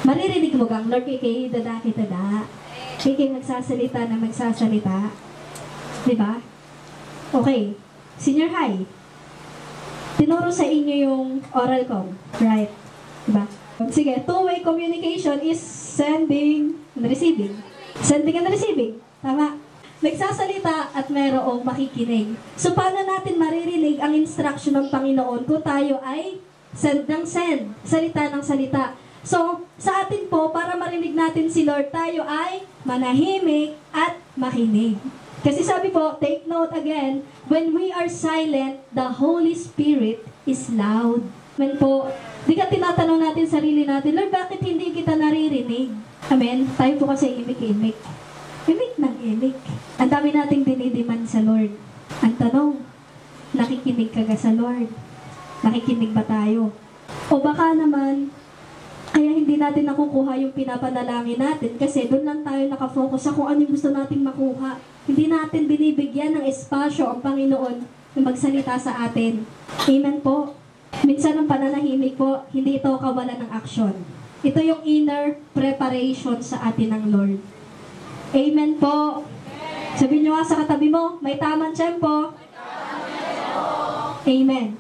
Maririnig mo gang, Lord, kay dada kita. Kay magsasalita na magsasalita. Diba? Okay. Senior high. Tinuro sa inyo yung oral com. Right? Diba? Sige, two-way communication is sending and receiving. Sending and receiving. Tama? Nagsasalita at mayroong makikinig. So, paano natin maririnig ang instruction ng Panginoon kung tayo ay send ng send, salita ng salita? So, sa atin po, para marinig natin si Lord, tayo ay manahimik at makinig. Kasi sabi po, take note again, when we are silent, the Holy Spirit is loud. Amen po. Di ka tinatanong natin sarili natin, Lord, bakit hindi kita naririnig? Amen? Tayo po kasi imik-imik. Imik ng imik. Ang dami nating dinidiman sa Lord. Ang tanong, nakikinig ka sa Lord? Nakikinig ba tayo? O baka naman, kaya hindi natin nakukuha yung pinapanalangin natin kasi doon lang tayo nakafocus sa kung ano yung gusto nating makuha. Hindi natin binibigyan ng espasyo ang Panginoon na magsalita sa atin. Amen po. Minsan ang pananahimik po, hindi ito kawalan ng aksyon. Ito yung inner preparation sa atin ng Lord. Amen po. Sabihin nyo nga sa katabi mo, may tamang tiyempo. Amen.